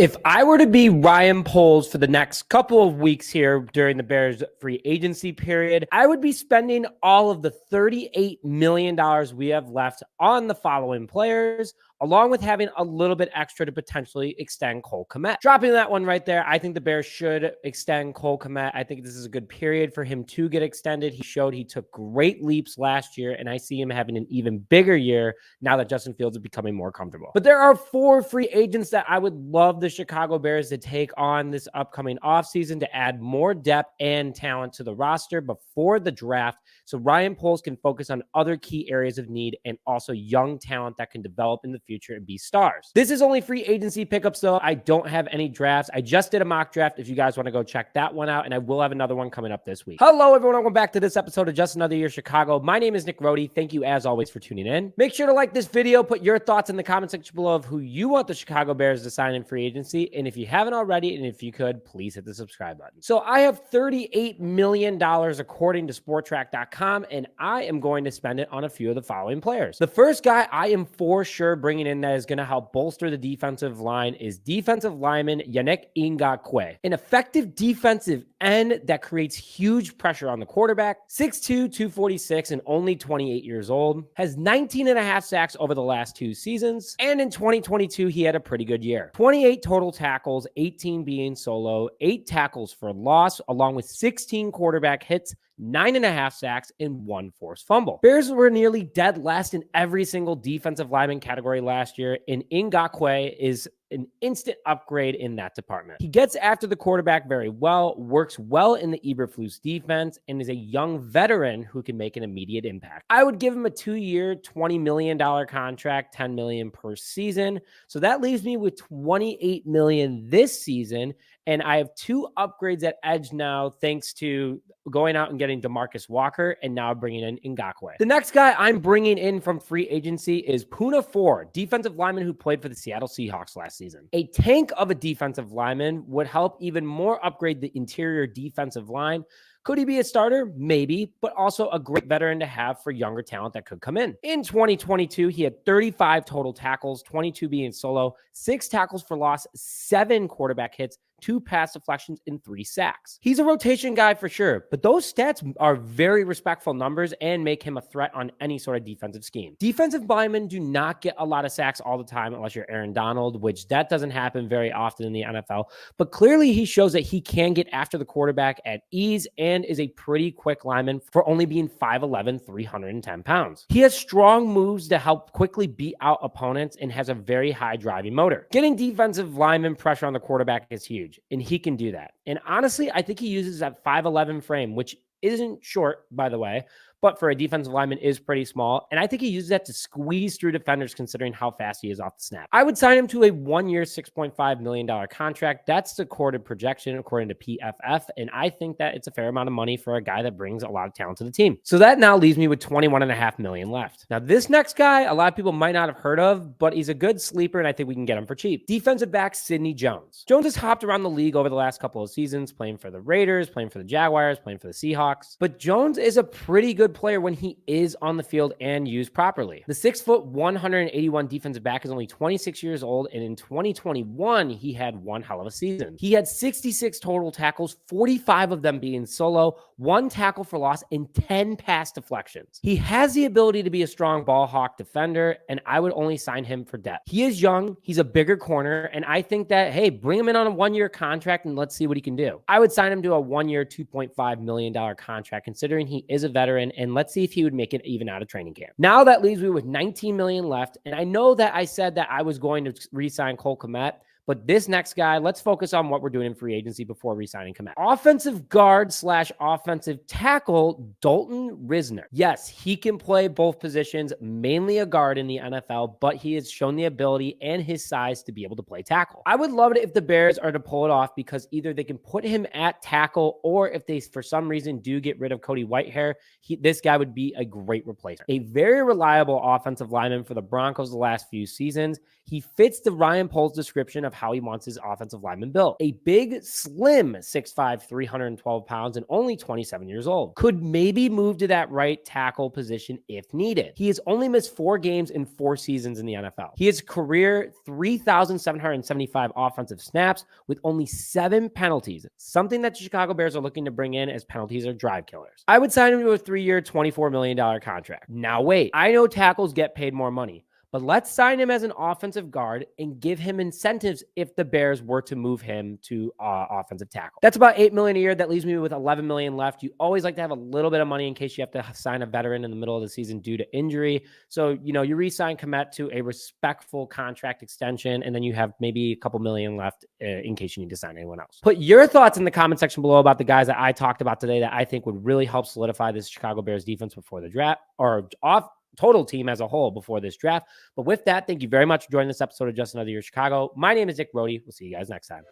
If I were to be Ryan Poles for the next couple of weeks here during the Bears free agency period, I would be spending all of the $38 million we have left on the following players, along with having a little bit extra to potentially extend Cole Kmet. Dropping that one right there, I think the Bears should extend Cole Kmet. I think this is a good period for him to get extended. He showed he took great leaps last year, and I see him having an even bigger year now that Justin Fields is becoming more comfortable. But there are 4 free agents that I would love the Chicago Bears to take on this upcoming offseason to add more depth and talent to the roster before the draft, so Ryan Poles can focus on other key areas of need and also young talent that can develop in the future and be stars. This is only free agency pickups though. I don't have any drafts. I just did a mock draft if you guys want to go check that one out, and I will have another one coming up this week. Hello everyone, welcome back to this episode of Just Another Year Chicago. My name is Nick Rohde. Thank you as always for tuning in. Make sure to like this video, put your thoughts in the comment section below of who you want the Chicago Bears to sign in free agency, and if you haven't already, and if you could, please hit the subscribe button. So I have $38 million according to Sportrack.com, and I am going to spend it on a few of the following players. The first guy I am for sure bringing in that is going to help bolster the defensive line is defensive lineman Yannick Ngakoue, an effective defensive end that creates huge pressure on the quarterback. 6'2", 246, and only 28 years old, has 19 and a half sacks over the last 2 seasons, and in 2022 he had a pretty good year. 28 total tackles, 18 being solo, 8 tackles for loss, along with 16 quarterback hits, 9.5 sacks, and 1 forced fumble. Bears were nearly dead last in every single defensive lineman category last year, and Ngakoue is an instant upgrade in that department. He gets after the quarterback very well, works well in the Eberflus defense, and is a young veteran who can make an immediate impact. I would give him a 2-year, $20 million contract, $10 million per season. So that leaves me with $28 million this season, and I have 2 upgrades at edge now thanks to going out and getting DeMarcus Walker and now bringing in Ngakoue. The next guy I'm bringing in from free agency is Poona Ford, defensive lineman who played for the Seattle Seahawks last season. A tank of a defensive lineman would help even more upgrade the interior defensive line. Could he be a starter? Maybe, but also a great veteran to have for younger talent that could come in. In 2022, he had 35 total tackles, 22 being solo, 6 tackles for loss, 7 quarterback hits, 2 pass deflections, and 3 sacks. He's a rotation guy for sure, but those stats are very respectful numbers and make him a threat on any sort of defensive scheme. Defensive linemen do not get a lot of sacks all the time unless you're Aaron Donald, which that doesn't happen very often in the NFL, but clearly he shows that he can get after the quarterback at ease and is a pretty quick lineman for only being 5'11", 310 pounds. He has strong moves to help quickly beat out opponents and has a very high driving motor. Getting defensive lineman pressure on the quarterback is huge, and he can do that. And honestly, I think he uses that 5'11" frame, which isn't short, by the way, but for a defensive lineman is pretty small. And I think he uses that to squeeze through defenders considering how fast he is off the snap. I would sign him to a 1-year, $6.5 million contract. That's the quoted projection according to PFF. And I think that it's a fair amount of money for a guy that brings a lot of talent to the team. So that now leaves me with $21.5 million left. Now, this next guy, a lot of people might not have heard of, but he's a good sleeper, and I think we can get him for cheap. Defensive back Sidney Jones. Jones has hopped around the league over the last couple of seasons, playing for the Raiders, playing for the Jaguars, playing for the Seahawks. But Jones is a pretty good player when he is on the field and used properly. The 6', 181 defensive back is only 26 years old, and in 2021, he had one hell of a season. He had 66 total tackles, 45 of them being solo, 1 tackle for loss, and 10 pass deflections. He has the ability to be a strong ball hawk defender, and I would only sign him for depth. He is young, he's a bigger corner, and I think that, hey, bring him in on a 1-year contract and let's see what he can do. I would sign him to a 1-year, $2.5 million contract, considering he is a veteran, and let's see if he would make it even out of training camp. Now that leaves me with $19 million left, and I know that I said that I was going to re-sign Cole Kmet, but this next guy, let's focus on what we're doing in free agency before re-signing Kmet. Offensive guard / offensive tackle, Dalton Risner. Yes, he can play both positions, mainly a guard in the NFL, but he has shown the ability and his size to be able to play tackle. I would love it if the Bears are to pull it off, because either they can put him at tackle, or if they, for some reason, do get rid of Cody Whitehair, this guy would be a great replacement. A very reliable offensive lineman for the Broncos the last few seasons. He fits the Ryan Poles description of of how he wants his offensive lineman built. A big, slim 6'5", 312 pounds, and only 27 years old. Could maybe move to that right tackle position if needed. He has only missed 4 games in 4 seasons in the NFL. He has career 3,775 offensive snaps with only 7 penalties, something that the Chicago Bears are looking to bring in as penalties are drive killers. I would sign him to a 3-year, $24 million contract. Now wait, I know tackles get paid more money, but let's sign him as an offensive guard and give him incentives if the Bears were to move him to offensive tackle. That's about $8 million a year. That leaves me with $11 million left. You always like to have a little bit of money in case you have to sign a veteran in the middle of the season due to injury. So, you re-sign Kmet to a respectful contract extension, and then you have maybe a couple million left in case you need to sign anyone else. Put your thoughts in the comment section below about the guys that I talked about today that I think would really help solidify this Chicago Bears defense before the draft, or total team as a whole before this draft. But with that, thank you very much for joining this episode of Just Another Year Chicago. My name is Nick Brody. We'll see you guys next time.